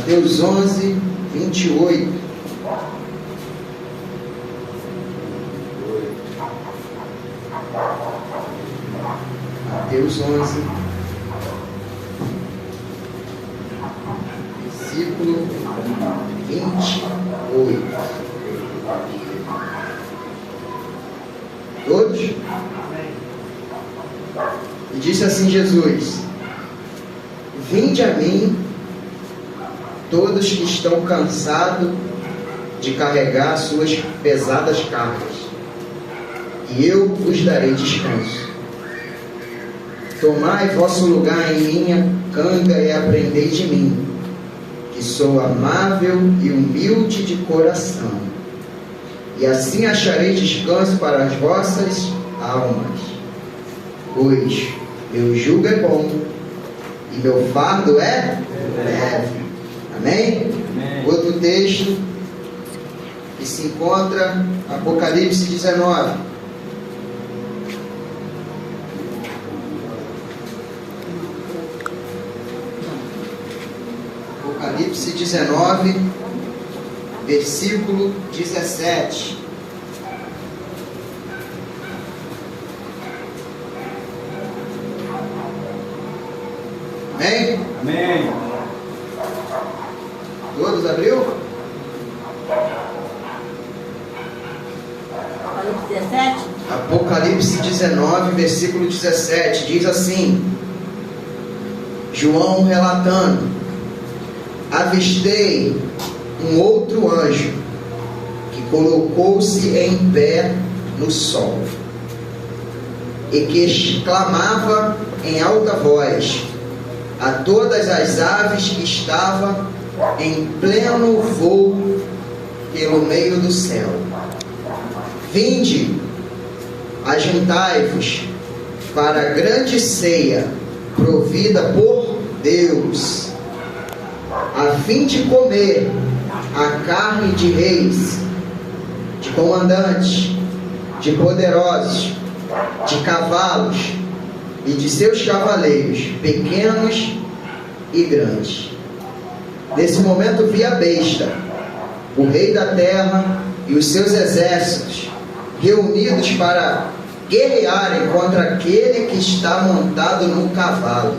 Mateus 11, 28. Mateus 11, versículo 28. Todos? E disse assim Jesus: Vinde a mim, todos que estão cansados de carregar suas pesadas cargas, e eu vos darei descanso. Tomai vosso lugar em minha canga e aprendei de mim, que sou amável e humilde de coração, e assim acharei descanso para as vossas almas. Pois meu jugo é bom e meu fardo é leve. Amém? Amém. Outro texto que se encontra Apocalipse 19. Apocalipse 19, versículo 17. Amém? Amém. Todos abriu? Apocalipse 17. Apocalipse 19, versículo 17, diz assim: João relatando: avistei um outro anjo que colocou-se em pé no sol e que exclamava em alta voz a todas as aves que estavam em pleno voo pelo meio do céu: vinde, ajuntai-vos para a grande ceia provida por Deus, a fim de comer a carne de reis, de comandantes, de poderosos, de cavalos e de seus cavaleiros, pequenos e grandes. Nesse momento vi a besta, o rei da terra e os seus exércitos reunidos para guerrearem contra aquele que está montado no cavalo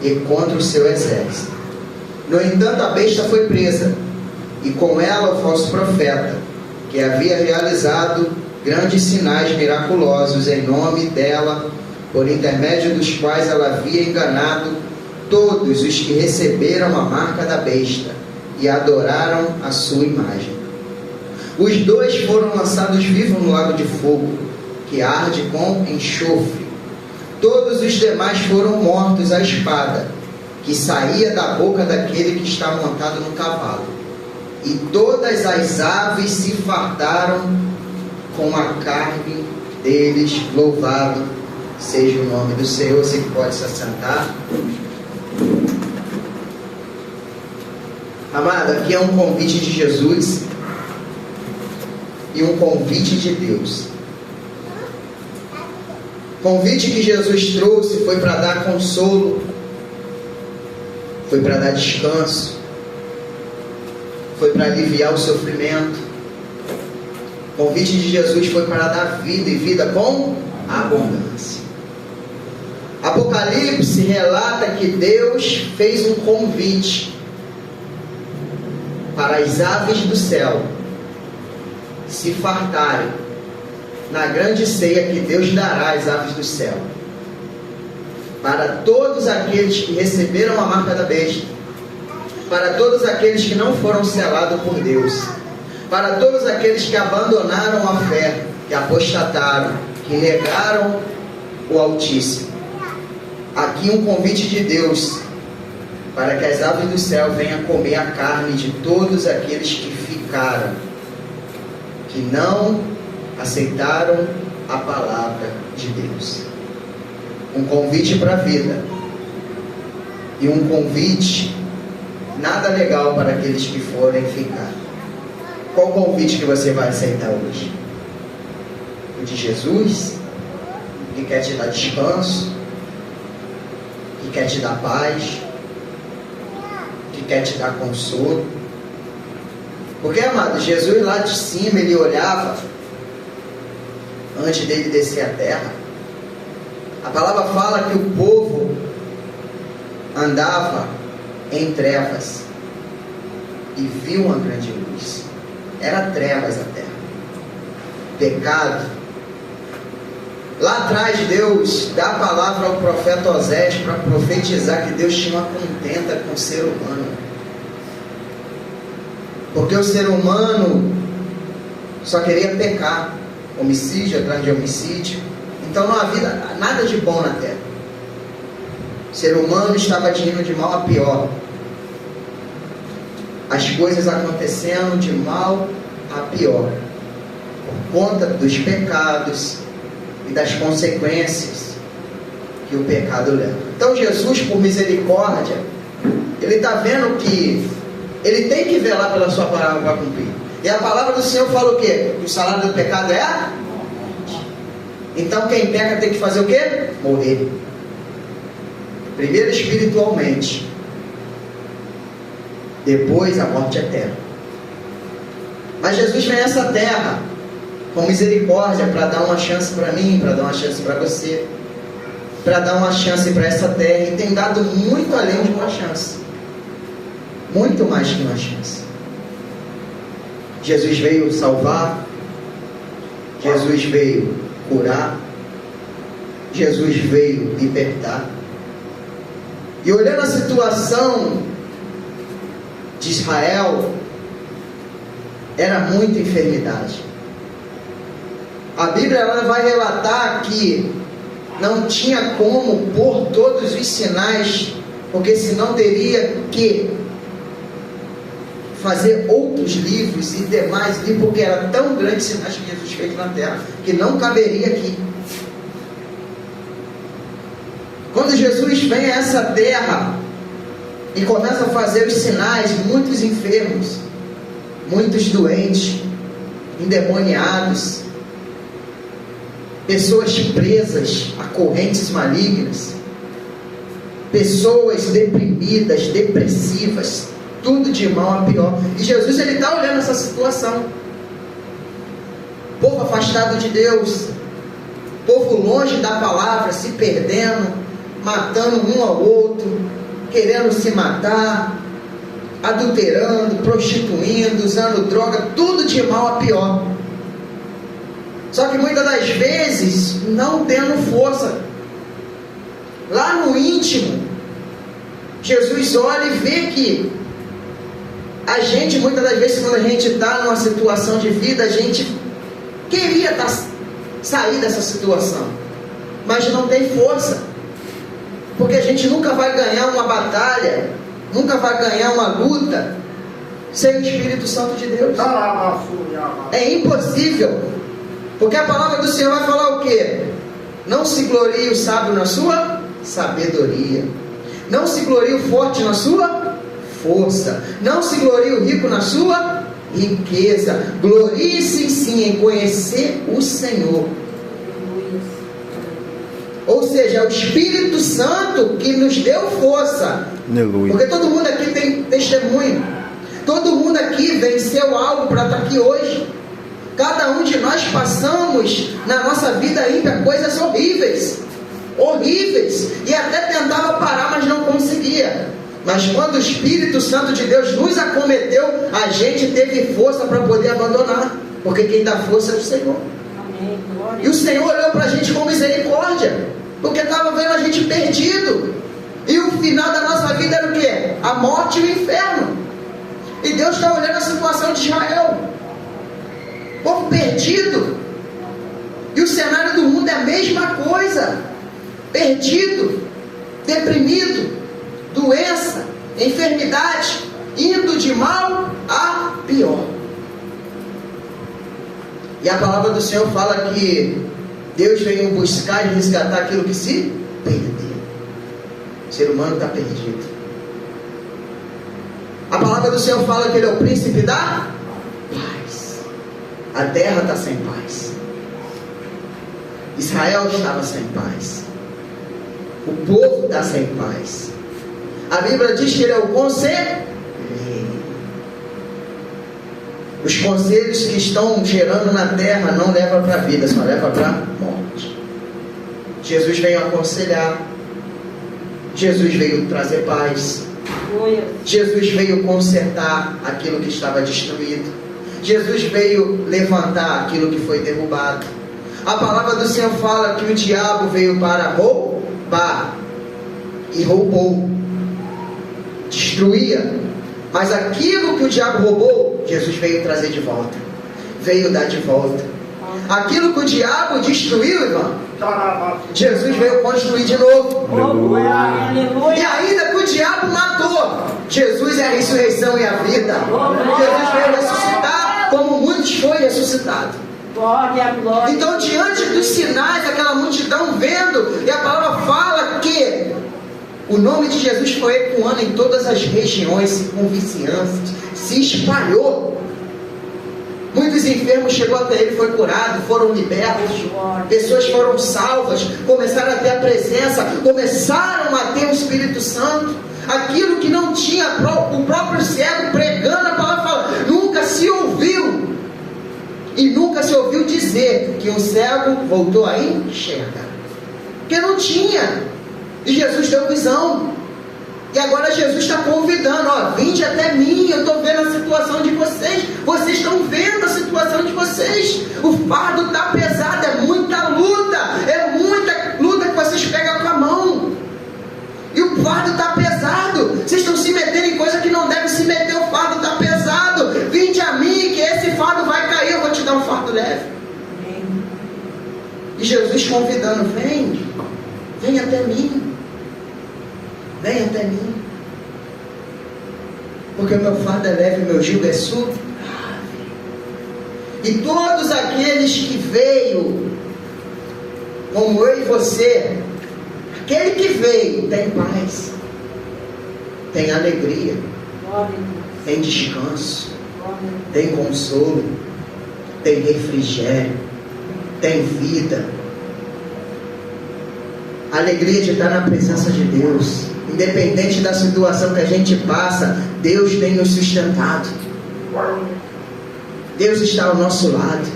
e contra o seu exército. No entanto, a besta foi presa, e com ela o falso profeta, que havia realizado grandes sinais miraculosos em nome dela, por intermédio dos quais ela havia enganado todos os que receberam a marca da besta e adoraram a sua imagem. Os dois foram lançados vivos no lago de fogo, que arde com enxofre. Todos os demais foram mortos à espada, que saía da boca daquele que está montado no cavalo. E todas as aves se fartaram com a carne deles. Louvado seja o nome do Senhor. Você que pode se assentar. Amado, aqui é um convite de Jesus e um convite de Deus. O convite que Jesus trouxe foi para dar consolo, foi para dar descanso, foi para aliviar o sofrimento. O convite de Jesus foi para dar vida, e vida com abundância. Apocalipse relata que Deus fez um convite para as aves do céu se fartarem na grande ceia que Deus dará às aves do céu, para todos aqueles que receberam a marca da besta, para todos aqueles que não foram selados por Deus, para todos aqueles que abandonaram a fé, que apostataram, que negaram o Altíssimo. Aqui um convite de Deus para que as aves do céu venham comer a carne de todos aqueles que ficaram, que não aceitaram a palavra de Deus. Um convite para a vida e um convite nada legal para aqueles que forem ficar. Qual convite que você vai aceitar hoje? O de Jesus, que quer te dar descanso, que quer te dar paz, que quer te dar consolo. Porque, amado, Jesus lá de cima, ele olhava antes dele descer a terra. A palavra fala que o povo andava em trevas e viu uma grande luz. Era trevas a terra, pecado. Lá atrás Deus dá a palavra ao profeta Osés para profetizar que Deus tinha uma contenda com o ser humano, porque o ser humano só queria pecar, homicídio atrás de homicídio. Então não havia nada de bom na terra. O ser humano estava indo de mal a pior, as coisas acontecendo de mal a pior, por conta dos pecados e das consequências que o pecado leva. Então Jesus, por misericórdia, ele está vendo que ele tem que velar pela sua palavra para cumprir. E a palavra do Senhor fala o quê? Que o salário do pecado é a morte. Então quem peca tem que fazer o quê? Morrer. Primeiro espiritualmente, depois a morte eterna. Mas Jesus vem a essa terra com misericórdia para dar uma chance para mim, para dar uma chance para você, para dar uma chance para essa terra, e tem dado muito além de uma chance, muito mais que uma chance. Jesus veio salvar, Jesus veio curar, Jesus veio libertar. E olhando a situação de Israel, era muita enfermidade. A Bíblia ela vai relatar que não tinha como pôr todos os sinais, porque senão teria que fazer outros livros e demais livros, porque era tão grande sinais que Jesus fez na terra, que não caberia aqui. Quando Jesus vem a essa terra e começa a fazer os sinais, muitos enfermos, muitos doentes, endemoniados, pessoas presas a correntes malignas, pessoas deprimidas, depressivas, tudo de mal a pior. E Jesus ele está olhando essa situação. Povo afastado de Deus, povo longe da palavra, se perdendo, matando um ao outro, querendo se matar, adulterando, prostituindo, usando droga, tudo de mal a pior. Só que muitas das vezes não tendo força. Lá no íntimo, Jesus olha e vê que a gente, muitas das vezes, quando a gente está numa situação de vida, a gente queria sair dessa situação, mas não tem força, porque a gente nunca vai ganhar uma batalha, nunca vai ganhar uma luta sem o Espírito Santo de Deus. É impossível. Porque a palavra do Senhor vai falar o quê? Não se glorie o sábio na sua sabedoria, não se glorie o forte na sua força, não se glorie o rico na sua riqueza. Glorie-se sim em conhecer o Senhor. Ou seja, é o Espírito Santo que nos deu força. Aleluia. Porque todo mundo aqui tem testemunho, todo mundo aqui venceu algo para estar aqui hoje. Cada um de nós passamos na nossa vida ímpia coisas horríveis, e até tentava parar, mas não conseguia. Mas quando o Espírito Santo de Deus nos acometeu, a gente teve força para poder abandonar, porque quem dá força é o Senhor. Amém. E o Senhor olhou para a gente com misericórdia, porque estava vendo a gente perdido, e o final da nossa vida era o quê? A morte e o inferno. E Deus está olhando a situação de Israel, povo perdido, e o cenário do mundo é a mesma coisa, perdido, deprimido, doença, enfermidade, indo de mal a pior. E a palavra do Senhor fala que Deus veio buscar e resgatar aquilo que se perdeu. O ser humano está perdido. A palavra do Senhor fala que Ele é o príncipe da paz. A terra está sem paz. Israel estava sem paz. O povo está sem paz. A Bíblia diz que Ele é o conselheiro. Os conselhos que estão gerando na terra não levam para a vida, só levam para a morte. Jesus veio aconselhar. Jesus veio trazer paz. Jesus veio consertar aquilo que estava destruído. Jesus veio levantar aquilo que foi derrubado. A palavra do Senhor fala que o diabo veio para roubar e roubou, destruía. Mas aquilo que o diabo roubou, Jesus veio trazer de volta, veio dar de volta. Aquilo que o diabo destruiu, irmão, Jesus veio construir de novo. E ainda que o diabo matou, Jesus é a ressurreição e a vida. Jesus veio ressuscitar como muitos foi ressuscitado. Então, diante dos sinais, aquela multidão vendo, e a palavra fala que o nome de Jesus foi ecoando em todas as regiões, com vizinhanças, se espalhou. Muitos enfermos chegou até ele, foi curado, foram libertos, pessoas foram salvas, começaram a ter a presença, começaram a ter o Espírito Santo. Aquilo que não tinha, o próprio cego pregando a palavra, fala, nunca se ouviu, e nunca se ouviu dizer que um cego voltou a enxergar, porque não tinha, e Jesus deu visão. E agora Jesus está convidando, ó, vinde até mim, eu estou vendo a situação de vocês, vocês estão vendo a situação de vocês, o fardo está pesado, é muita luta que vocês pegam com a mão, e o fardo está pesado, vocês estão se metendo em coisa que não deve se meter, o fardo está pesado, vinde a mim, que esse fardo vai cair, eu vou te dar um fardo leve. E Jesus convidando, vem até mim. Vem até mim, porque o meu fardo é leve e o meu jugo é suave. E todos aqueles que veio, como eu e você, aquele que veio tem paz, tem alegria, tem descanso, tem consolo, tem refrigério, tem vida, alegria de estar na presença de Deus. Independente da situação que a gente passa, Deus tem nos sustentado. Deus está ao nosso lado.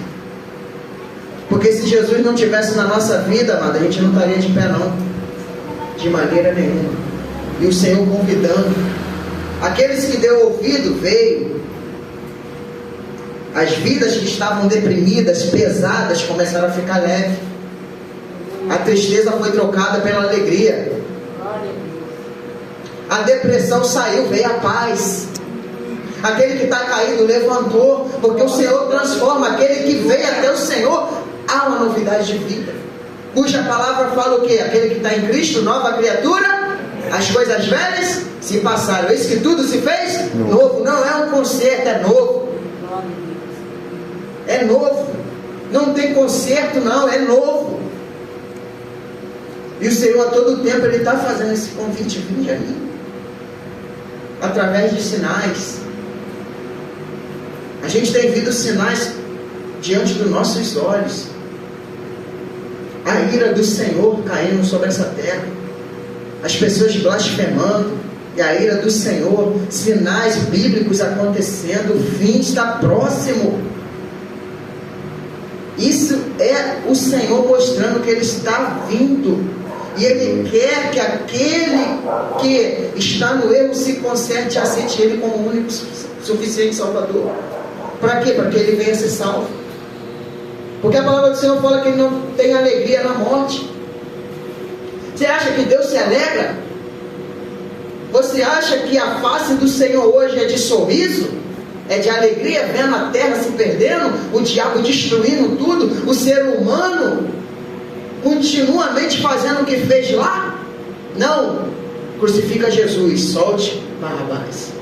Porque se Jesus não estivesse na nossa vida, amado, a gente não estaria de pé não, de maneira nenhuma. E o Senhor convidando. Aqueles que deu ouvido, veio. As vidas que estavam deprimidas, pesadas, começaram a ficar leves. A tristeza foi trocada pela alegria. A depressão saiu, veio a paz. Aquele que está caído levantou, porque o Senhor transforma. Aquele que veio até o Senhor, há uma novidade de vida, cuja palavra fala o quê? Aquele que está em Cristo, nova criatura, as coisas velhas se passaram, eis que tudo se fez novo. Não é um conserto, é novo. É novo. Não tem conserto não, é novo. E o Senhor a todo tempo Ele está fazendo esse convite, vinde a mim, através de sinais. A gente tem visto sinais diante dos nossos olhos. A ira do Senhor caindo sobre essa terra, as pessoas blasfemando, e a ira do Senhor, sinais bíblicos acontecendo, o fim está próximo. Isso é o Senhor mostrando que Ele está vindo. E Ele quer que aquele que está no erro se conserte e aceite Ele como único suficiente Salvador. Para quê? Para que ele venha ser salvo. Porque a palavra do Senhor fala que Ele não tem alegria na morte. Você acha que Deus se alegra? Você acha que a face do Senhor hoje é de sorriso? É de alegria, vendo a terra se perdendo, o diabo destruindo tudo, o ser humano continuamente fazendo o que fez lá? Não. Crucifica Jesus, solte Barrabás.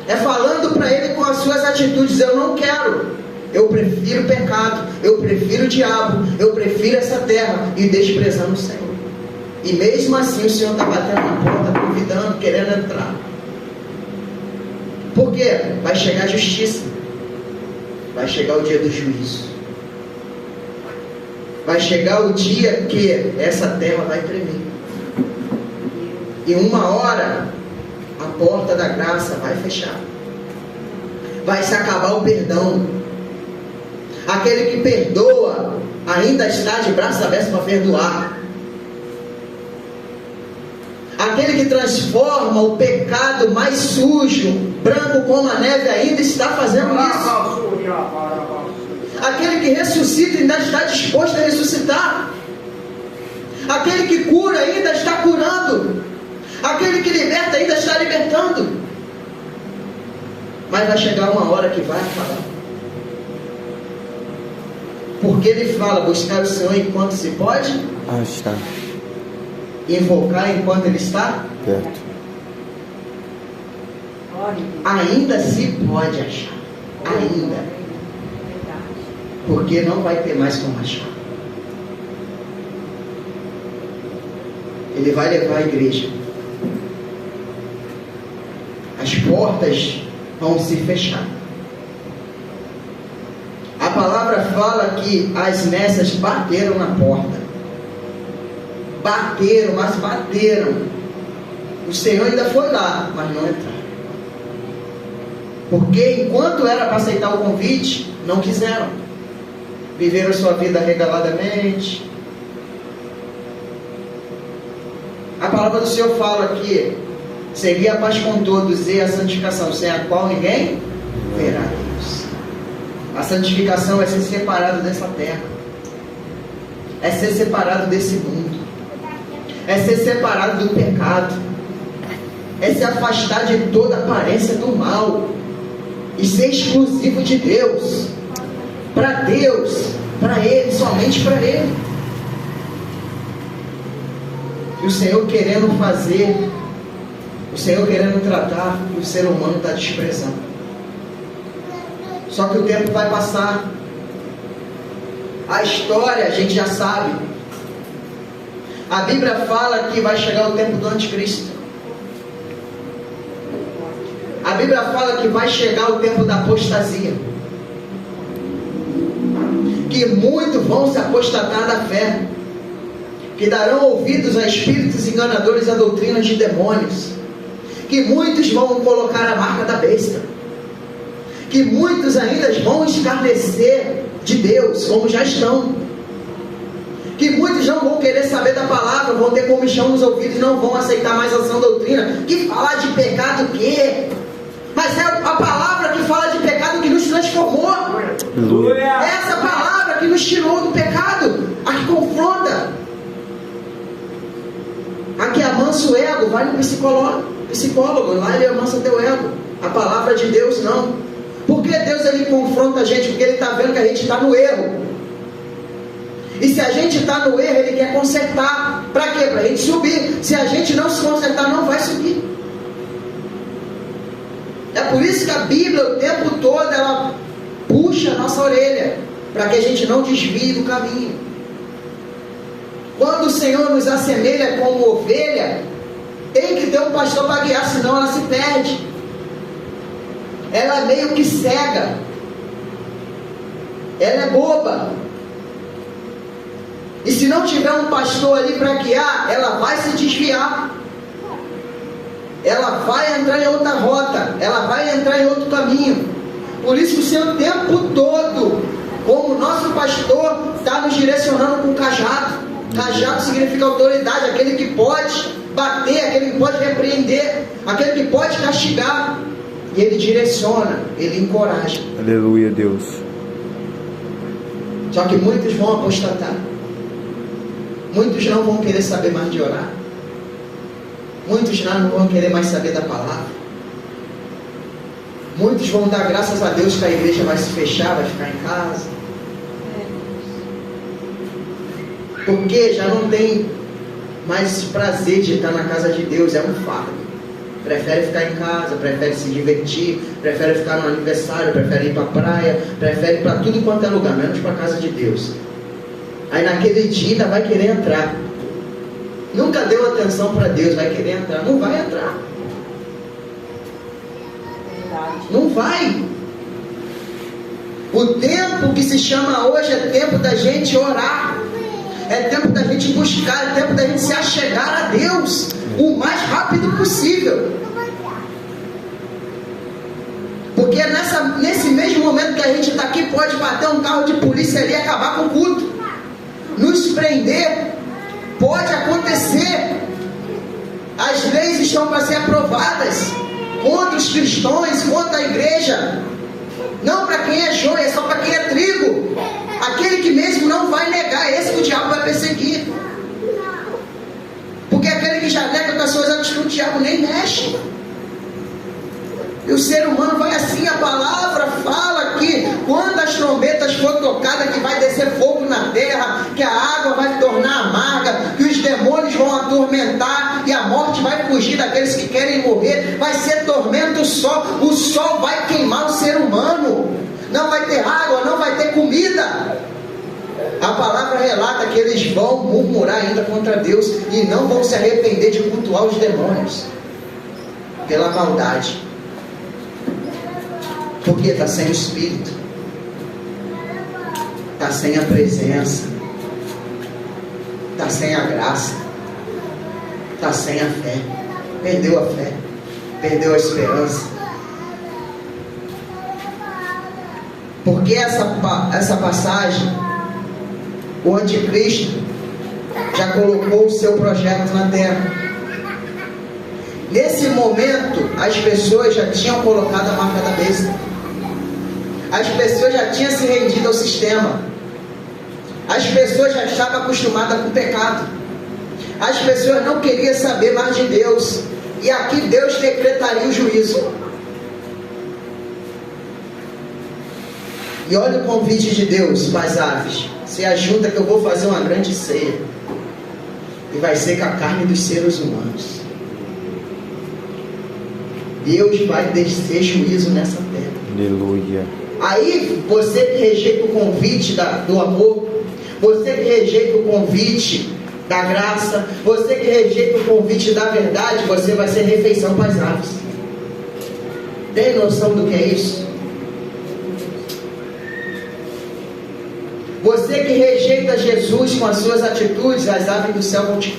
É falando para ele com as suas atitudes: eu não quero, eu prefiro o pecado, eu prefiro o diabo, eu prefiro essa terra, e desprezando o Senhor. E mesmo assim o Senhor está batendo na porta, convidando, querendo entrar. Por quê? Vai chegar a justiça, vai chegar o dia do juízo, vai chegar o dia que essa terra vai tremer, e uma hora a porta da graça vai fechar. vai se acabar o perdão. Aquele que perdoa ainda está de braços abertos para perdoar. Aquele que transforma o pecado mais sujo, branco como a neve, ainda está fazendo isso. Aquele que ressuscita ainda está disposto a ressuscitar. Aquele que cura ainda está curando. Aquele que liberta ainda está libertando. Mas vai chegar uma hora que vai acabar. Porque ele fala: buscar o Senhor enquanto se pode. Está Invocar enquanto ele está perto. Ainda se pode achar. Ainda. Porque não vai ter mais como achar. Ele vai levar a igreja. As portas vão se fechar. A palavra fala que as nessas bateram na porta. Bateram, mas bateram. O Senhor ainda foi lá, mas não entraram. Porque enquanto era para aceitar o convite, não quiseram. Viveram sua vida regaladamente. A palavra do Senhor fala que seguir a paz com todos e a santificação, sem a qual ninguém verá Deus. A santificação é ser separado dessa terra, é ser separado desse mundo, é ser separado do pecado, é se afastar de toda aparência do mal e ser exclusivo de Deus, para Ele, somente para Ele. E o Senhor querendo fazer, o Senhor querendo tratar, e o ser humano está desprezando. Só que o tempo vai passar. A história a gente já sabe. A Bíblia fala que vai chegar o tempo do anticristo. A Bíblia fala que vai chegar o tempo da apostasia. Que muitos vão se apostatar da fé. Que darão ouvidos a espíritos enganadores e a doutrinas de demônios. Que muitos vão colocar a marca da besta. Que muitos ainda vão escarnecer de Deus, como já estão. Que muitos não vão querer saber da palavra, vão ter comichão nos ouvidos e não vão aceitar mais a sã doutrina. Que falar de pecado o quê? Mas é a palavra que fala de pecado que nos transformou. É essa palavra que nos tirou do pecado, a que confronta, a que amansa o ego. Vai no psicólogo, lá ele amansa teu ego. A palavra de Deus não. Por que Deus ele confronta a gente? Porque ele está vendo que a gente está no erro. E se a gente está no erro, ele quer consertar. Para quê? Para a gente subir. Se a gente não se consertar, não vai subir. É por isso que a Bíblia o tempo todo ela puxa a nossa orelha, para que a gente não desvie do caminho. Quando o Senhor nos assemelha como ovelha, tem que ter um pastor para guiar, senão ela se perde. Ela é meio que cega, ela é boba, e se não tiver um pastor ali para guiar, ela vai se desviar, ela vai entrar em outra rota, ela vai entrar em outro caminho. Por isso que o Senhor o tempo todo, como nosso pastor, está nos direcionando com cajado. Cajado significa autoridade, aquele que pode bater, aquele que pode repreender, aquele que pode castigar. E ele direciona, ele encoraja. Aleluia, Deus. Só que muitos vão apostatar. Muitos não vão querer saber mais de orar. Muitos não vão querer mais saber da palavra. Muitos vão dar graças a Deus que a igreja vai se fechar, vai ficar em casa. Porque já não tem mais prazer de estar na casa de Deus, é um fardo. Prefere ficar em casa, prefere se divertir, prefere ficar no aniversário, prefere ir para a praia, prefere ir para tudo quanto é lugar, menos para a casa de Deus. Aí naquele dia ainda vai querer entrar. Nunca deu atenção para Deus, vai querer entrar. Não vai entrar. Não vai. O tempo que se chama hoje é tempo da gente orar. É tempo da gente buscar, é tempo da gente se achegar a Deus o mais rápido possível. Porque nesse mesmo momento que a gente está aqui, pode bater um carro de polícia ali e acabar com o culto, nos prender, pode acontecer. As leis estão para ser aprovadas contra os cristãos, contra a igreja, não para quem é joio, é só para quem é trigo. Aquele que mesmo não vai negar, esse que o diabo vai perseguir. Porque aquele que já nega com as suas atitudes, o diabo nem mexe. E o ser humano vai assim. A palavra fala que quando as trombetas for tocadas, que vai descer fogo na terra, que a água vai tornar amarga, que os demônios vão atormentar e a morte vai fugir daqueles que querem morrer. Vai ser tormento o sol vai queimar o ser humano, não vai ter água, não vai ter comida. A palavra relata que eles vão murmurar ainda contra Deus e não vão se arrepender de cultuar os demônios pela maldade, porque está sem o Espírito, está sem a presença, está sem a graça, está sem a fé, perdeu a fé, perdeu a esperança. Porque essa passagem, o anticristo já colocou o seu projeto na terra. Nesse momento, as pessoas já tinham colocado a marca da besta. As pessoas já tinham se rendido ao sistema. As pessoas já estavam acostumadas com o pecado. As pessoas não queriam saber mais de Deus. E aqui Deus decretaria o juízo. E olha o convite de Deus para as aves: se ajunta que eu vou fazer uma grande ceia, e vai ser com a carne dos seres humanos. Deus vai descer juízo nessa terra. Aleluia. Aí você que rejeita o convite do amor, você que rejeita o convite da graça, você que rejeita o convite da verdade, você vai ser refeição para as aves. Tem noção do que é isso? Você que rejeita Jesus com as suas atitudes, as aves do céu vão te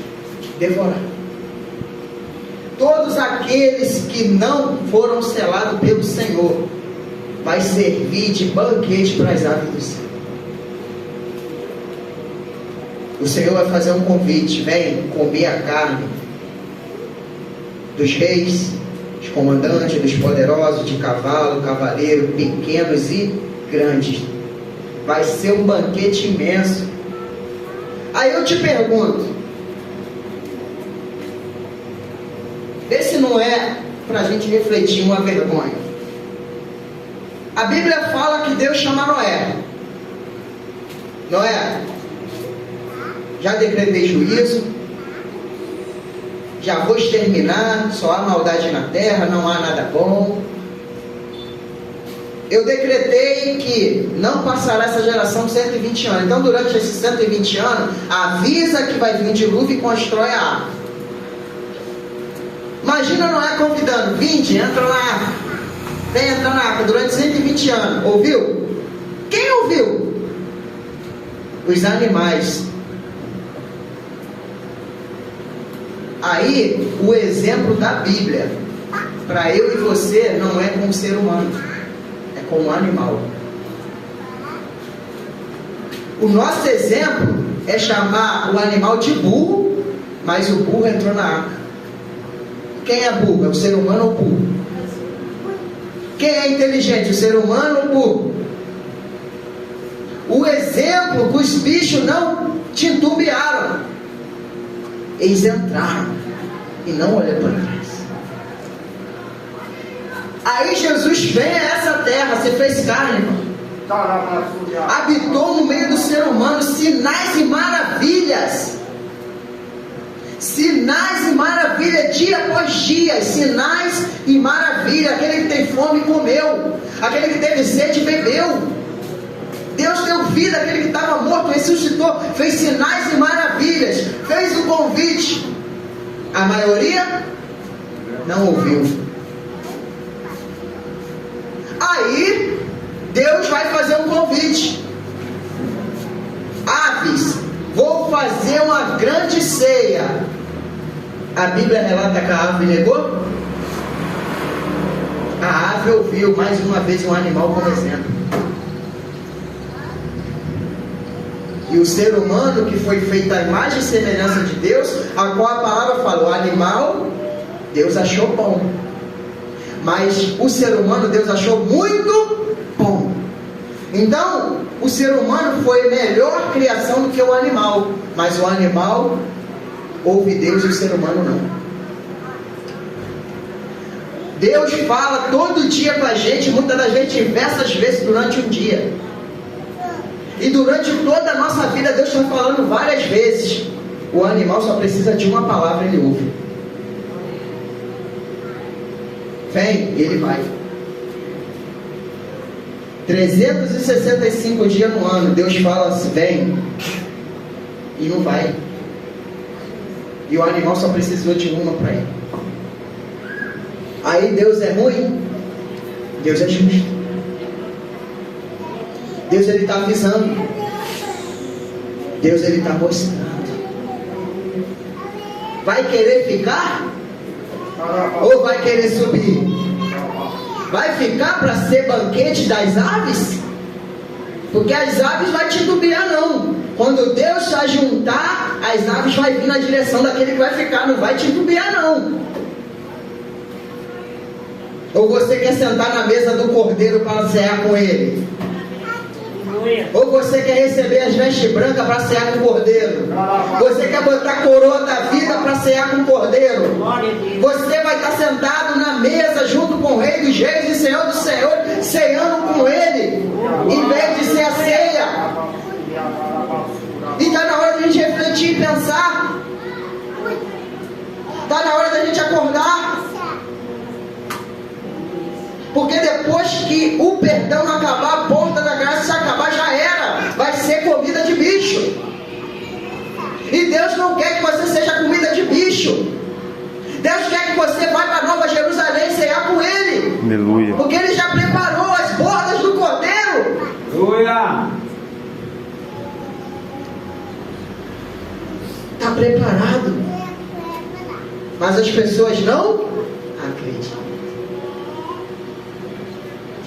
devorar. Todos aqueles que não foram selados pelo Senhor vai servir de banquete para as aves do céu. O Senhor vai fazer um convite: vem comer a carne dos reis, dos comandantes, dos poderosos, de cavalo, cavaleiro, pequenos e grandes. Vai ser um banquete imenso. Aí eu te pergunto, vê se não é para a gente refletir uma vergonha. A Bíblia fala que Deus chama Noé: Noé, já decretei juízo, já vou exterminar, só há maldade na terra, não há nada bom. Eu decretei que não passará essa geração de 120 anos. Então, durante esses 120 anos, avisa que vai vir um dilúvio e constrói a arca. Imagina Noé convidando: vinde, entra na arca. Vem entrar na arca durante 120 anos. Ouviu? Quem ouviu? Os animais. Aí, o exemplo da Bíblia para eu e você não é com o ser humano, é com o animal. O nosso exemplo é chamar o animal de burro, mas o burro entrou na arca. Quem é burro? É o ser humano ou o burro? Quem é inteligente? O ser humano ou o burro? O exemplo que os bichos não titubearam, eles entraram e não olharam para trás. Aí Jesus vem a essa terra, se fez carne, irmão. Habitou no meio do ser humano, sinais e maravilhas. Sinais e maravilhas, dia após dia, sinais e maravilhas. Aquele que tem fome comeu, aquele que teve sede bebeu. Deus deu vida àquele que estava morto, ressuscitou, fez sinais e maravilhas, fez o convite. A maioria não ouviu. Aí Deus vai fazer um convite: aves, vou fazer uma grande ceia. A Bíblia relata que a ave negou. A Davi ouviu mais uma vez um animal como exemplo. E o ser humano que foi feito à imagem e semelhança de Deus, a qual a palavra fala, o animal, Deus achou bom. Mas o ser humano, Deus achou muito bom. Então, o ser humano foi melhor criação do que o animal. Mas o animal ouve Deus e o ser humano não. Deus fala todo dia com a gente, muitas das vezes, diversas vezes durante um dia. E durante toda a nossa vida, Deus está falando várias vezes. O animal só precisa de uma palavra, ele ouve. Vem, e ele vai. 365 dias no ano, Deus fala assim, vem, e não vai. E o animal só precisou de uma para ir. Aí Deus é ruim? Deus é justo. Deus, ele está avisando. Deus, ele está mostrando. Vai querer ficar? Ou vai querer subir? Vai ficar para ser banquete das aves? Porque as aves vai titubear não. Quando Deus se ajuntar, as aves vai vir na direção daquele que vai ficar. Não vai titubear não. Ou você quer sentar na mesa do cordeiro para cear com ele? Ou você quer receber as vestes brancas para cear com o cordeiro? Você quer botar a coroa da vida para cear com o cordeiro? Você vai estar sentado na mesa junto com o Rei dos Reis e Senhor dos Senhores, ceando com ele, em vez de ser a ceia. E está na hora de a gente refletir e pensar. Está na hora da gente acordar. Porque depois que o perdão acabar, a porta da graça se acabar, já era. Vai ser comida de bicho. E Deus não quer que você seja comida de bicho. Deus quer que você vá para Nova Jerusalém cear com Ele. Aleluia. Porque Ele já preparou as bordas do cordeiro. Aleluia. Está preparado. Mas as pessoas não acreditam.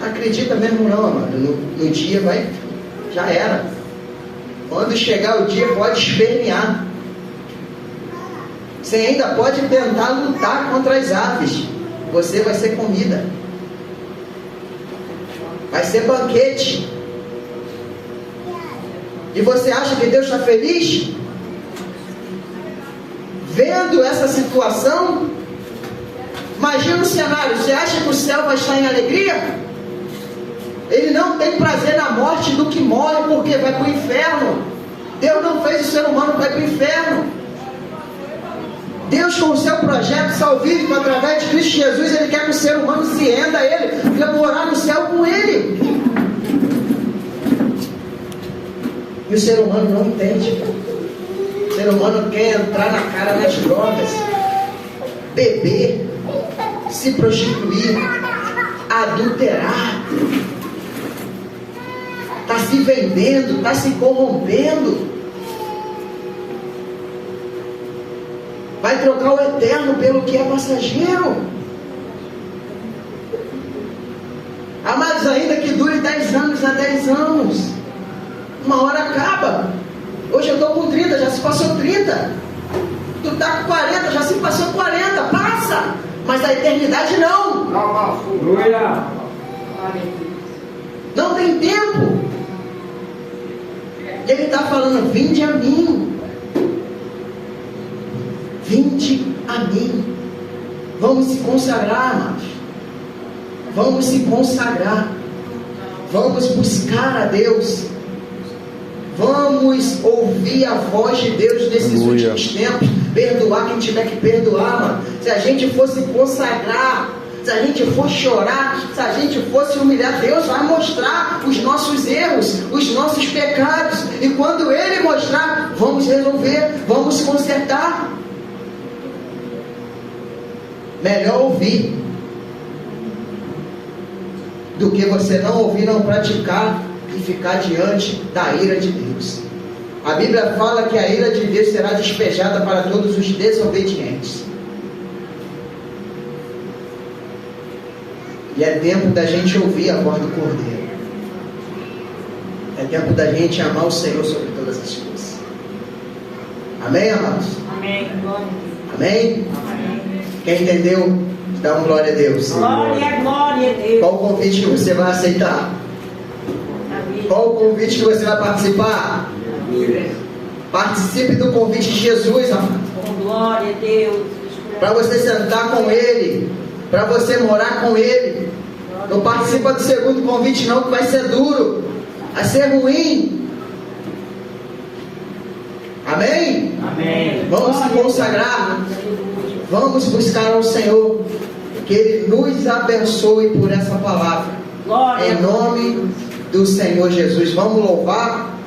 Acredita mesmo não, amado. No dia vai, já era. Quando chegar o dia pode espernear. Você ainda pode tentar lutar contra as aves. Você vai ser comida. Vai ser banquete. E você acha que Deus está feliz? Vendo essa situação? Imagina o cenário. Você acha que o céu vai estar em alegria? Ele não tem prazer na morte do que morre, porque vai para o inferno. Deus não fez o ser humano para ir para o inferno. Deus, com o seu projeto salvífico através de Cristo Jesus, Ele quer que o ser humano se renda a Ele, para morar no céu com Ele. E o ser humano não entende. O ser humano quer entrar na cara das drogas, beber, se prostituir, adulterar. Está se vendendo, está se corrompendo. Vai trocar o eterno pelo que é passageiro. Amados, ainda que dure 10 anos a 10 anos, uma hora acaba. Hoje eu estou com 30, já se passou 30. Tu está com 40, já se passou 40. Passa, mas a eternidade não. Aleluia. Não tem tempo. Ele está falando, vinde a mim. Vinde a mim. Vamos se consagrar, amados. Vamos se consagrar. Vamos buscar a Deus. Vamos ouvir a voz de Deus nesses últimos tempos. Perdoar quem tiver que perdoar, mano. Se a gente fosse consagrar, se a gente for chorar, se a gente fosse humilhar, Deus vai mostrar os nossos erros, os nossos pecados. E quando Ele mostrar, vamos resolver, vamos consertar. Melhor ouvir do que você não ouvir, não praticar e ficar diante da ira de Deus. A Bíblia fala que a ira de Deus será despejada para todos os desobedientes. E é tempo da gente ouvir a voz do Cordeiro. É tempo da gente amar o Senhor sobre todas as coisas. Amém, amados? Amém. Amém? Amém. Quem entendeu, dá uma glória a Deus. Glória, glória a Deus. Qual o convite que você vai aceitar? Qual o convite que você vai participar? Participe do convite de Jesus, amado. Com glória a Deus. Para você sentar com Ele, para você morar com Ele. Não participa do segundo convite não, que vai ser duro, vai ser ruim. Amém? Amém. Vamos se consagrar, vamos buscar ao Senhor, que Ele nos abençoe por essa palavra. Glória. Em nome do Senhor Jesus. Vamos louvar.